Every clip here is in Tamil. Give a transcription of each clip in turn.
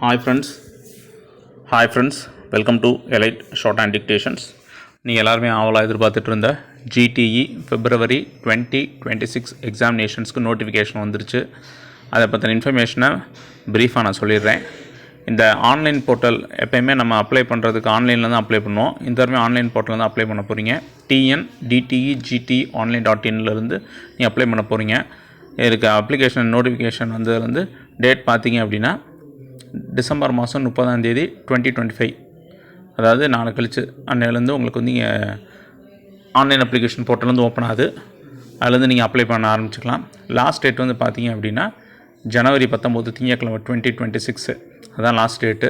Hi friends, welcome to Elite Shorthand Dictations. நீங்கள் எல்லாருமே ஆவலாக எதிர்பார்த்துட்டு இருந்த GTE February 2026 எக்ஸாமினேஷன்ஸ்க்கு நோட்டிஃபிகேஷன் வந்துருச்சு. அதை பற்றின இன்ஃபர்மேஷனை ப்ரீஃபாக நான் சொல்லிடுறேன். இந்த ஆன்லைன் போர்ட்டல் எப்போயுமே நம்ம அப்ளை பண்ணுறதுக்கு ஆன்லைனில் தான் அப்ளை பண்ணுவோம். இந்த தடவை ஆன்லைன் போர்ட்டலில் தான் அப்ளை பண்ண போகிறீங்க. TNDTEGTonline.in நீங்கள் அப்ளை பண்ண போகிறீங்க. இதுக்கு அப்ளிகேஷன் நோட்டிஃபிகேஷன் வந்ததுலேருந்து டேட் பார்த்தீங்க அப்படின்னா டிசம்பர் மாதம் 30 2025, அதாவது நாளை கழிச்சு அன்னையிலேருந்து உங்களுக்கு வந்து நீங்கள் ஆன்லைன் அப்ளிகேஷன் போர்ட்டலேருந்து ஓப்பன் ஆகுது. அதுலேருந்து நீங்கள் அப்ளை பண்ண ஆரம்பிச்சிக்கலாம். லாஸ்ட் டேட் வந்து பார்த்தீங்க அப்படின்னா ஜனவரி 19 திங்கட்கிழமை 2026, அதுதான் லாஸ்ட் டேட்டு.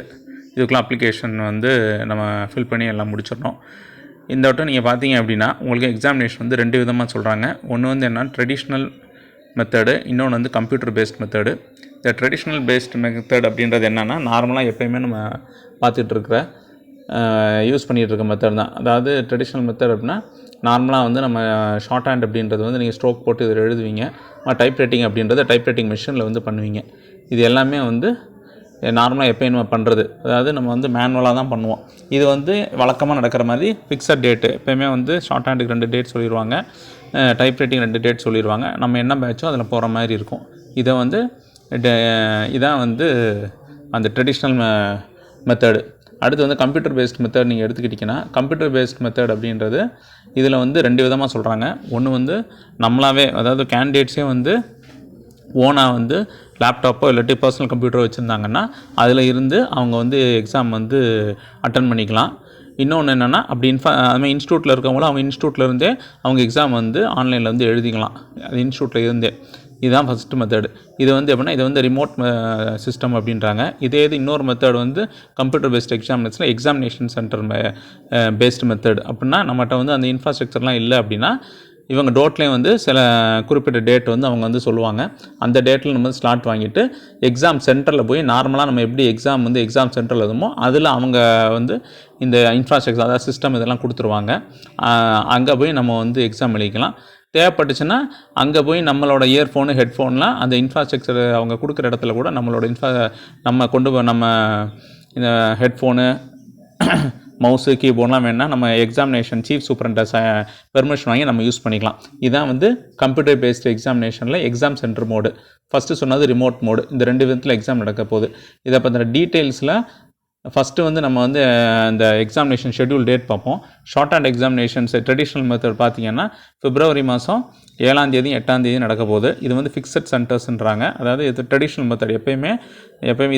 இதுக்குள்ள அப்ளிகேஷன் வந்து நம்ம ஃபில் பண்ணி எல்லாம் முடிச்சிடணும். இந்த வட்டம் நீங்கள் பார்த்தீங்க அப்படின்னா உங்களுக்கு எக்ஸாமினேஷன் வந்து 2 விதமாக சொல்கிறாங்க. ஒன்று வந்து என்ன, ட்ரெடிஷ்னல் மெத்தடு, இன்னொன்று வந்து கம்ப்யூட்டர் பேஸ்ட் மெத்தடு. இந்த ட்ரெடிஷ்னல் பேஸ்ட் மெத்தட் அப்படின்றது என்னென்னா, நார்மலாக எப்போயுமே நம்ம பார்த்துட்ருக்கிற யூஸ் பண்ணிகிட்ருக்க மெத்தட் தான். அதாவது ட்ரெடிஷ்னல் மெத்தட் அப்படின்னா நார்மலாக வந்து நம்ம ஷார்ட் ஹேண்ட் அப்படின்றது வந்து நீங்கள் ஸ்ட்ரோக் போட்டு இதில் எழுதுவீங்க. டைப் ரைட்டிங் அப்படின்றத டைப் ரைட்டிங் மிஷினில் வந்து பண்ணுவீங்க. இது எல்லாமே வந்து நார்மலாக எப்போயும் நம்ம பண்ணுறது, அதாவது நம்ம வந்து மேனுவலாக தான் பண்ணுவோம். இது வந்து வழக்கமாக நடக்கிற மாதிரி ஃபிக்ஸட் டேட்டு, எப்போயுமே வந்து ஷார்ட் ஹேண்டுக்கு 2 டேட் சொல்லிடுவாங்க, டைப் ரைட்டிங் 2 டேட் சொல்லிடுவாங்க. நம்ம என்ன பேட்சோ அதில் போகிற மாதிரி இருக்கும். இதை வந்து இதான் வந்து அந்த ட்ரெடிஷ்னல் மெத்தடு. அடுத்து வந்து கம்ப்யூட்டர் பேஸ்ட் மெத்தட் நீங்கள் எடுத்துக்கிட்டிங்கன்னா, கம்ப்யூட்டர் பேஸ்ட் மெத்தட் அப்படின்றது இதில் வந்து 2 விதமாக சொல்கிறாங்க. ஒன்று வந்து நம்மளாவே, அதாவது கேண்டிடேட்ஸே வந்து ஓனாக வந்து லேப்டாப்போ இல்லாட்டி பர்சனல் கம்ப்யூட்டரோ வச்சுருந்தாங்கன்னா அதில் இருந்து அவங்க வந்து எக்ஸாம் வந்து அட்டன் பண்ணிக்கலாம். இன்னொன்று என்னென்னா, அப்படி அதுமாதிரி இன்ஸ்டியூட்டில் இருக்கவங்களும் அவங்க இன்ஸ்டியூட்டில் இருந்தே அவங்க எக்ஸாம் வந்து ஆன்லைனில் வந்து எழுதிக்கலாம், அது இன்ஸ்டியூட்டில் இருந்தே. இதுதான் ஃபஸ்ட்டு மெத்தடு. இது வந்து எப்படின்னா, இது வந்து ரிமோட் சிஸ்டம் அப்படின்றாங்க. இது இன்னொரு மெத்தட் வந்து computer based examination centre based method. அப்படின்னா நம்மகிட்ட வந்து அந்த இன்ஃப்ராஸ்ட்ரக்சர்லாம் இல்லை அப்படின்னா இவங்க டோட்லேயும் வந்து சில குறிப்பிட்ட டேட் வந்து அவங்க வந்து சொல்லுவாங்க. அந்த டேட்டில் நம்ம ஸ்லாட் வாங்கிட்டு எக்ஸாம் சென்டரில் போய் நார்மலாக நம்ம எப்படி எக்ஸாம் சென்டரில் எழுதுமோ அதில் அவங்க வந்து இந்த இன்ஃப்ராஸ்ட்ரக்சர், அதாவது சிஸ்டம் இதெல்லாம் கொடுத்துருவாங்க. அங்கே போய் நம்ம வந்து எக்ஸாம் எழுதிக்கலாம். தேவைப்பட்டுச்சுன்னா அங்கே போய் நம்மளோட இயர்ஃபோனு ஹெட்ஃபோன்லாம் அந்த இன்ஃப்ராஸ்ட்ரக்சர் அவங்க கொடுக்குற இடத்துல கூட நம்ம நம்ம இந்த ஹெட்ஃபோனு மவுஸு கீபோர்ட்லாம் வேணால் நம்ம எக்ஸாமினேஷன் சீஃப் சூப்பரண்டை பெர்மிஷன் வாங்கி நம்ம யூஸ் பண்ணிக்கலாம். இதுதான் வந்து கம்ப்யூட்டர் பேஸ்ட் எக்ஸாமினேஷனில் எக்ஸாம் சென்டர் மோடு. ஃபஸ்ட்டு சொன்னது ரிமோட் மோடு. இந்த 2 விதத்தில் எக்ஸாம் நடக்க போகுது. இதை பற்றின டீட்டெயில்ஸில் ஃபஸ்ட்டு வந்து நம்ம வந்து இந்த எக்ஸாமினேஷன் ஷெட்யூல் டேட் பார்ப்போம். Short hand examinations traditional method பார்த்திங்கன்னா பிப்ரவரி மாதம் 7ஆம் தேதி 8ஆம் தேதி நடக்க போகுது. இது வந்து ஃபிக்ஸட் சென்டர்ஸ்ன்றாங்க. அதாவது இது ட்ரெடிஷ்னல் மெத்தட், எப்போயுமே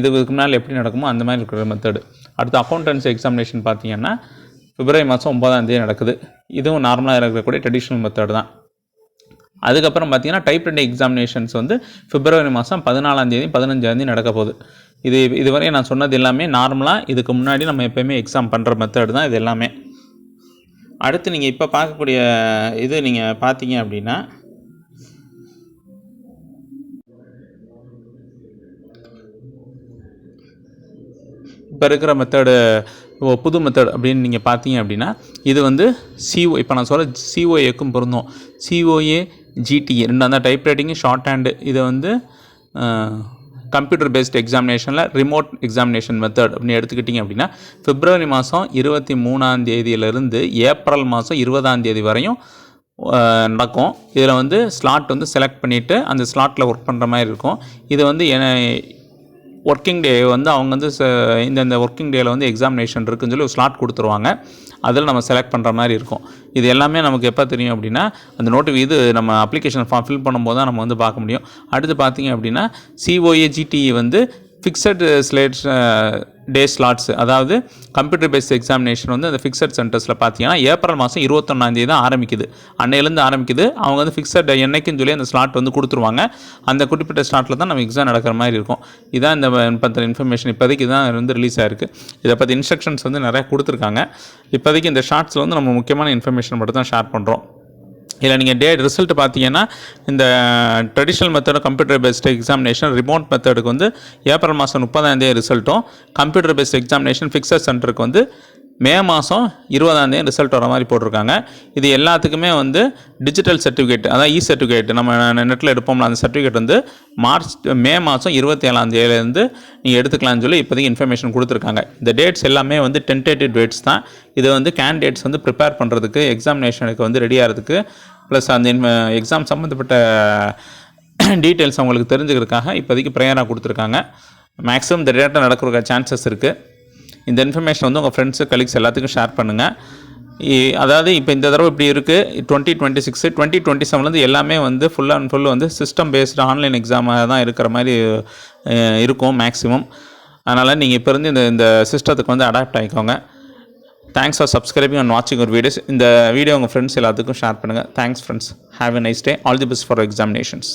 இதுக்கு முன்னால் எப்படி நடக்குமோ அந்த மாதிரி இருக்கிற மெத்தடு. அடுத்து அக்கௌண்டன்சி எக்ஸாமினேஷன் பார்த்திங்கன்னா பிப்ரவரி மாதம் 9ஆம் தேதி நடக்குது. இதுவும் நார்மலாக இருக்கக்கூடிய ட்ரெடிஷ்னல் மெத்தட் தான். அதுக்கப்புறம் பார்த்திங்கன்னா டைப் ரைட்டிங் எக்ஸாமினேஷன்ஸ் வந்து பிப்ரவரி மாதம் 14ஆம் தேதி 15ஆம் தேதி நடக்க போகுது. இதுவரை நான் சொன்னது எல்லாமே நார்மலாக இதுக்கு முன்னாடி நம்ம எப்போயுமே எக்ஸாம் பண்ணுற மெத்தட் தான் இது எல்லாமே. அடுத்து நீங்கள் இப்போ பார்க்கக்கூடிய இது நீங்கள் பார்த்தீங்க அப்படின்னா, இப்போ இருக்கிற மெத்தடு புது மெத்தட் அப்படின்னு நீங்கள் பார்த்தீங்க அப்படின்னா, இது வந்து இப்போ நான் சொல்ல COAக்கும் பொருந்தும். COA GTE 2 தான் டைப் ரைட்டிங்கு ஷார்ட் ஹேண்டு. இது வந்து கம்ப்யூட்டர் பேஸ்ட் எக்ஸாமினேஷனில் ரிமோட் எக்ஸாமினேஷன் மெத்தட் அப்படின்னு எடுத்துக்கிட்டிங்க அப்படின்னா பிப்ரவரி மாதம் 23ஆம் தேதியிலிருந்து ஏப்ரல் மாதம் 20ஆம் தேதி வரையும் நடக்கும். இதில் வந்து ஸ்லாட் வந்து செலக்ட் பண்ணிவிட்டு அந்த ஸ்லாட்டில் ஒர்க் பண்ணுற மாதிரி இருக்கும். இது வந்து ஒர்க்கிங் டே வந்து அவங்க வந்து இந்த ஒர்க்கிங் டேயில் வந்து எக்ஸாமினேஷன் இருக்குதுன்னு சொல்லி ஒரு ஸ்லாட் கொடுத்துருவாங்க. அதில் நம்ம செலக்ட் பண்ணுற மாதிரி இருக்கும். இது எல்லாமே நமக்கு எப்போ தெரியும் அப்படின்னா அந்த இது நம்ம அப்ளிகேஷன் ஃபார்ம் ஃபில் பண்ணும்போது தான் நம்ம வந்து பார்க்க முடியும். அடுத்து பார்த்திங்க அப்படின்னா COA GTE வந்து ஃபிக்ஸட் டே ஸ்லாட்ஸ், அதாவது கம்ப்யூட்டர் பேஸ்ட் எக்ஸாமினேஷன் வந்து அந்த ஃபிக்ஸட் சென்டர்ஸில் பார்த்தீங்கன்னா ஏப்ரல் மாதம் 21ஆம் தேதி தான் ஆரம்பிக்குது. அன்னையிலேருந்து ஆரம்பிக்குது. அவங்க வந்து ஃபிக்ஸட் என்னைக்குன்னு சொல்லி அந்த ஸ்லாட் வந்து கொடுத்துருவாங்க. அந்த குறிப்பிட்ட ஸ்லாட்டில் தான் நம்ம எக்ஸாம் நடக்கிற மாதிரி இருக்கும். இதான் இந்த பற்றின இன்ஃபர்மேஷன் இப்போதைக்கு தான் வந்து ரிலீஸ் ஆகிருக்கு. இதை பற்றி இன்ஸ்ட்ரக்ஷன்ஸ் வந்து நிறையா கொடுத்துருக்காங்க. இப்போதைக்கு இந்த ஷார்ட்ஸில் வந்து நம்ம முக்கியமான இன்ஃபர்மேஷன் மட்டும் தான் ஷேர் பண்ணுறோம். இல்லை நீங்கள் ரிசல்ட் பார்த்தீங்கன்னா இந்த traditional method computer based examination remote மெத்தடுக்கு வந்து ஏப்ரல் மாதம் 30ஆம் தேதி ரிசல்ட்டும், கம்ப்யூட்டர் பேஸ்ட் எக்ஸாமினேஷன் ஃபிக்ஸட் சென்டருக்கு வந்து மே மாதம் 20ஆம் ரிசல்ட் வர மாதிரி போட்டிருக்காங்க. இது எல்லாத்துக்குமே வந்து டிஜிட்டல் சர்டிஃபிகேட், அதாவது சர்டிஃபிகேட் நம்ம நெட்டில் எடுப்போம்ல, அந்த சர்டிஃபிகேட் வந்து மே மாதம் 27ஆம் நீங்கள் எடுத்துக்கலாம்னு சொல்லி இப்போதைக்கு இன்ஃபர்மேஷன் கொடுத்துருக்காங்க. இந்த டேட்ஸ் எல்லாமே வந்து டென்டேட்டிவ் டேட்ஸ் தான். இது வந்து கேண்டிடேட்ஸ் வந்து ப்ரிப்பேர் பண்ணுறதுக்கு, எக்ஸாமினேஷனுக்கு வந்து ரெடி ஆகிறதுக்கு, ப்ளஸ் அந்த எக்ஸாம் சம்மந்தப்பட்ட டீட்டெயில்ஸ் அவங்களுக்கு தெரிஞ்சுக்கிறதுக்காக இப்போதைக்கு ப்ரேயராக கொடுத்துருக்காங்க. மேக்ஸிமம் இந்த டேட்டா நடக்கிற சான்சஸ் இருக்குது. இந்த இன்ஃபர்மேஷன் வந்து உங்கள் ஃப்ரெண்ட்ஸு கலீக்ஸ் எல்லாத்துக்கும் ஷேர் பண்ணுங்கள். அதாவது இப்போ இந்த தடவை இப்படி இருக்குது. 2026 2027 எல்லாமே வந்து ஃபுல் அண்ட் ஃபுல் வந்து சிஸ்டம் பேஸ்டு ஆன்லைன் எக்ஸாமாக தான் இருக்கிற மாதிரி இருக்கும் மேக்ஸிமம். அதனால் நீங்கள் இப்போ இருந்து இந்த சிஸ்டத்துக்கு வந்து அடாப்ட் ஆகிக்கோங்க. தேங்க்ஸ் ஃபார் சப்ஸ்கிரைபிங் அண்ட் வாட்சிங் ஒரு வீடியோஸ். இந்த வீடியோ உங்கள் ஃப்ரெண்ட்ஸ் எல்லாத்துக்கும் ஷேர் பண்ணுங்கள். Thanks friends. Have a nice day. All the best for examinations.